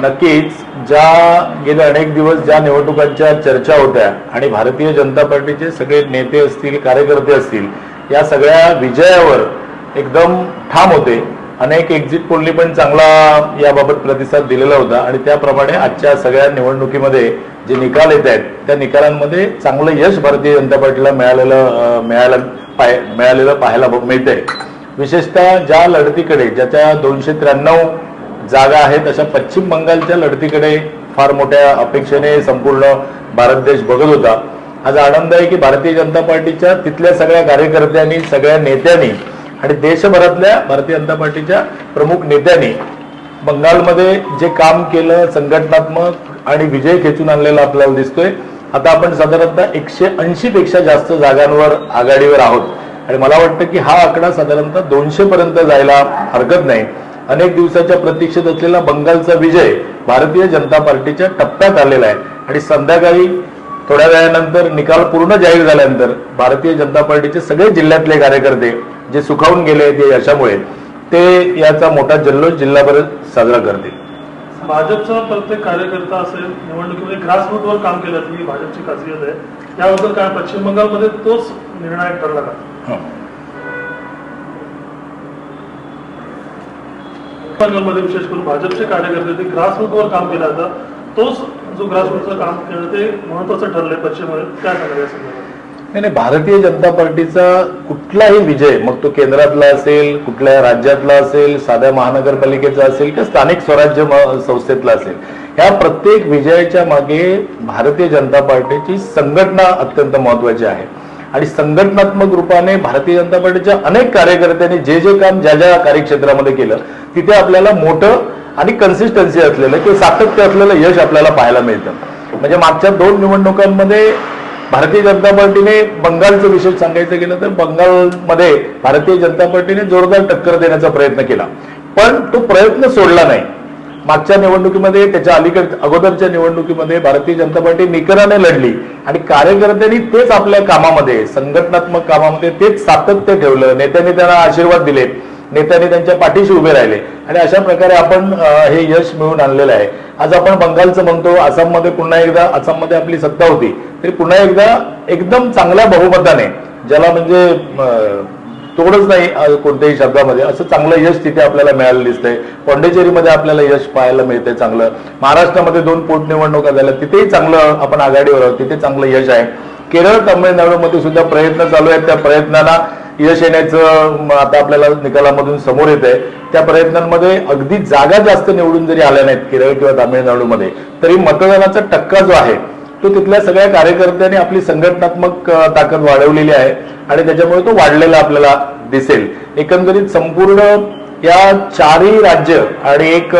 नक्कीच ज्या गेले अनेक दिवस ज्या निवडणुकांच्या चर्चा होत्या आणि भारतीय जनता पार्टीचे सगळे नेते असतील, कार्यकर्ते असतील, या सगळ्या विजयावर एकदम ठाम होते. अनेक एक्झिट पोलनी पण चांगला याबाबत प्रतिसाद दिलेला होता आणि त्याप्रमाणे आजच्या सगळ्या निवडणुकीमध्ये जे निकाल येत आहेत त्या निकालांमध्ये चांगलं यश भारतीय जनता पार्टीला मिळालेलं पाहायला मिळतंय. विशेषतः ज्या लढतीकडे, ज्याच्या 293 जागा आहेत, अशा पश्चिम बंगालच्या लढतीकडे फार मोठ्या अपेक्षेने संपूर्ण भारत देश बघत होता. आज आनंद आहे की भारतीय जनता पार्टीच्या तिथल्या सगळ्या कार्यकर्त्यांनी, सगळ्या नेत्यांनी आणि देशभरातल्या भारतीय जनता पार्टीच्या प्रमुख नेत्यांनी बंगालमध्ये जे काम केलं, संघटनात्मक आणि विजय खेचून आणलेला आपल्याला दिसतोय. आता आपण साधारणतः 180 पेक्षा जास्त जागांवर आघाडीवर आहोत आणि मला वाटतं की हा आकडा साधारणतः 200 पर्यंत जायला हरकत नाही. अनेक दिवसाच्या प्रतीक्षेत असलेला बंगालचा विजय भारतीय जनता पार्टीच्या टप्प्यात आलेला आहे आणि संध्याकाळी थोड्या वेळानंतर निकाल पूर्ण जाहीर झाल्यानंतर भारतीय जनता पार्टीचे सगळे जिल्ह्यातले कार्यकर्ते जे सुखावून गेले या यशामुळे ते याचा मोठा जल्लोष जिल्हाभर साजरा करतील. भाजपचा प्रत्येक कार्यकर्ता असेल निवडणुकीमध्ये ग्रासरूटवर काम केलं ही भाजपची खासियत आहे. याबद्दल काय पश्चिम बंगालमध्ये तोच निर्णायक ठरला का? बंगालमध्ये विशेष करून भाजपचे कार्यकर्ते ते ग्रासरूटवर काम केलं जातं, तोच जो ग्रासरूटचं काम केलं ते महत्वाचं ठरलंय पश्चिममध्ये. काय सांगायला संदर्भात? नाही, भारतीय जनता पार्टीचा कुठलाही विजय, मग तो केंद्रातला असेल, कुठल्या राज्यातला असेल, साध्या महानगरपालिकेचा असेल किंवा स्थानिक स्वराज्य संस्थेतला असेल, ह्या प्रत्येक विजयाच्या मागे भारतीय जनता पार्टीची संघटना अत्यंत महत्वाची आहे आणि संघटनात्मक रूपाने भारतीय जनता पार्टीच्या अनेक कार्यकर्त्यांनी जे जे काम ज्या ज्या कार्यक्षेत्रामध्ये केलं तिथे आपल्याला मोठं आणि कन्सिस्टन्सी असलेलं किंवा सातत्य असलेलं यश आपल्याला पाहायला मिळतं. म्हणजे मागच्या 2 निवडणुकांमध्ये भारतीय जनता पार्टीने, बंगालचं विशेष सांगायचं गेलं तर बंगालमध्ये भारतीय जनता पार्टीने जोरदार टक्कर देण्याचा प्रयत्न केला, पण तो प्रयत्न सोडला नाही. मागच्या निवडणुकीमध्ये, त्याच्या अगोदरच्या निवडणुकीमध्ये भारतीय जनता पार्टी निकराने लढली आणि कार्यकर्त्यांनी तेच आपल्या कामामध्ये, संघटनात्मक कामामध्ये तेच सातत्य ठेवलं. नेत्यांनी त्यांना आशीर्वाद दिले, नेत्यांनी त्यांच्या पाठीशी उभे राहिले आणि अशा प्रकारे आपण हे यश मिळवून आणलेलं आहे. आज आपण बंगालचं म्हणतो, आसाममध्ये पुन्हा एकदा, आसाममध्ये आपली सत्ता होती तरी पुन्हा एकदा एकदम चांगल्या बहुमताने, ज्याला म्हणजे तोडच नाही कोणत्याही शब्दामध्ये, असं चांगलं यश तिथे आपल्याला मिळालं दिसतंय. पॉंडिचेरीमध्ये आपल्याला यश पाहायला मिळतंय चांगलं. महाराष्ट्रामध्ये 2 पोटनिवडणुका झाल्या, तिथेही चांगलं आपण आघाडीवर आहोत, तिथे चांगलं यश आहे. केरळ, तामिळनाडूमध्ये सुद्धा प्रयत्न चालू आहेत. त्या प्रयत्नांना यश येण्याचं आता आपल्याला निकालामधून समोर येत आहे. त्या प्रयत्नांमध्ये अगदी जागा जास्त निवडून जरी आल्या नाहीत केरळ किंवा तामिळनाडूमध्ये, तरी मतदानाचा टक्का जो आहे तो तिथल्या सगळ्या कार्यकर्त्यांनी आपली संघटनात्मक ताकद वाढवलेली आहे आणि त्याच्यामुळे तो वाढलेला आपल्याला दिसेल. एकंदरीत संपूर्ण या 4ही राज्य आणि एक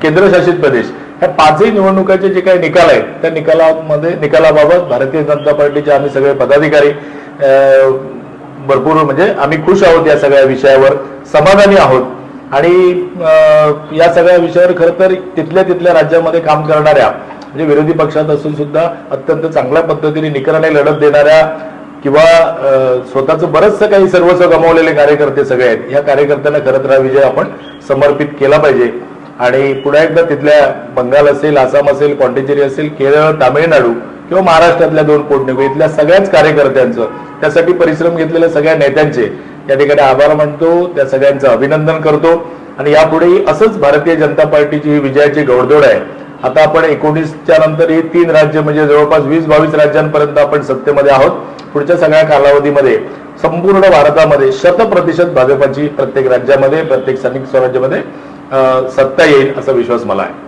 केंद्रशासित प्रदेश, ह्या 5ही निवडणुकाचे जे काही निकाल आहेत त्या निकालाबाबत भारतीय जनता पार्टीचे आम्ही सगळे पदाधिकारी भरपूर, म्हणजे आम्ही खुश आहोत. या सगळ्या विषयावर समाधानी आहोत आणि या सगळ्या विषयावर खरं तर तिथल्या राज्यामध्ये काम करणाऱ्या, म्हणजे विरोधी पक्षात असून सुद्धा अत्यंत चांगल्या पद्धतीने निकराने लढत देणाऱ्या किंवा स्वतःचं बरंचसं काही सर्वस्व गमावलेले कार्यकर्ते सगळे आहेत. या कार्यकर्त्यांना खरं तर हा विजय आपण समर्पित केला पाहिजे आणि पुन्हा एकदा तिथल्या बंगाल असेल, आसाम असेल, पॉंडिचेरी असेल, केरळ, तामिळनाडू किंवा महाराष्ट्रातल्या 2 पोटनिवडणुका, इथल्या सगळ्याच कार्यकर्त्यांचं, त्यासाठी परिश्रम घेतलेल्या सगळ्या नेत्यांचे या ठिकाणी आभार मानतो. त्या सगळ्यांचं अभिनंदन करतो आणि यापुढेही असंच भारतीय जनता पार्टीची ही विजयाची घोडदौड आहे. आता आपण 19च्या नंतर ही 3 राज्य, म्हणजे जवळपास 20-22 राज्यांपर्यंत आपण सत्तेमध्ये आहोत. पुढच्या सगळ्या कालावधीमध्ये संपूर्ण भारतामध्ये 100% भाजपाची प्रत्येक राज्यामध्ये, प्रत्येक स्थानिक स्वराज्यामध्ये सत्ता येईल असा विश्वास मला आहे.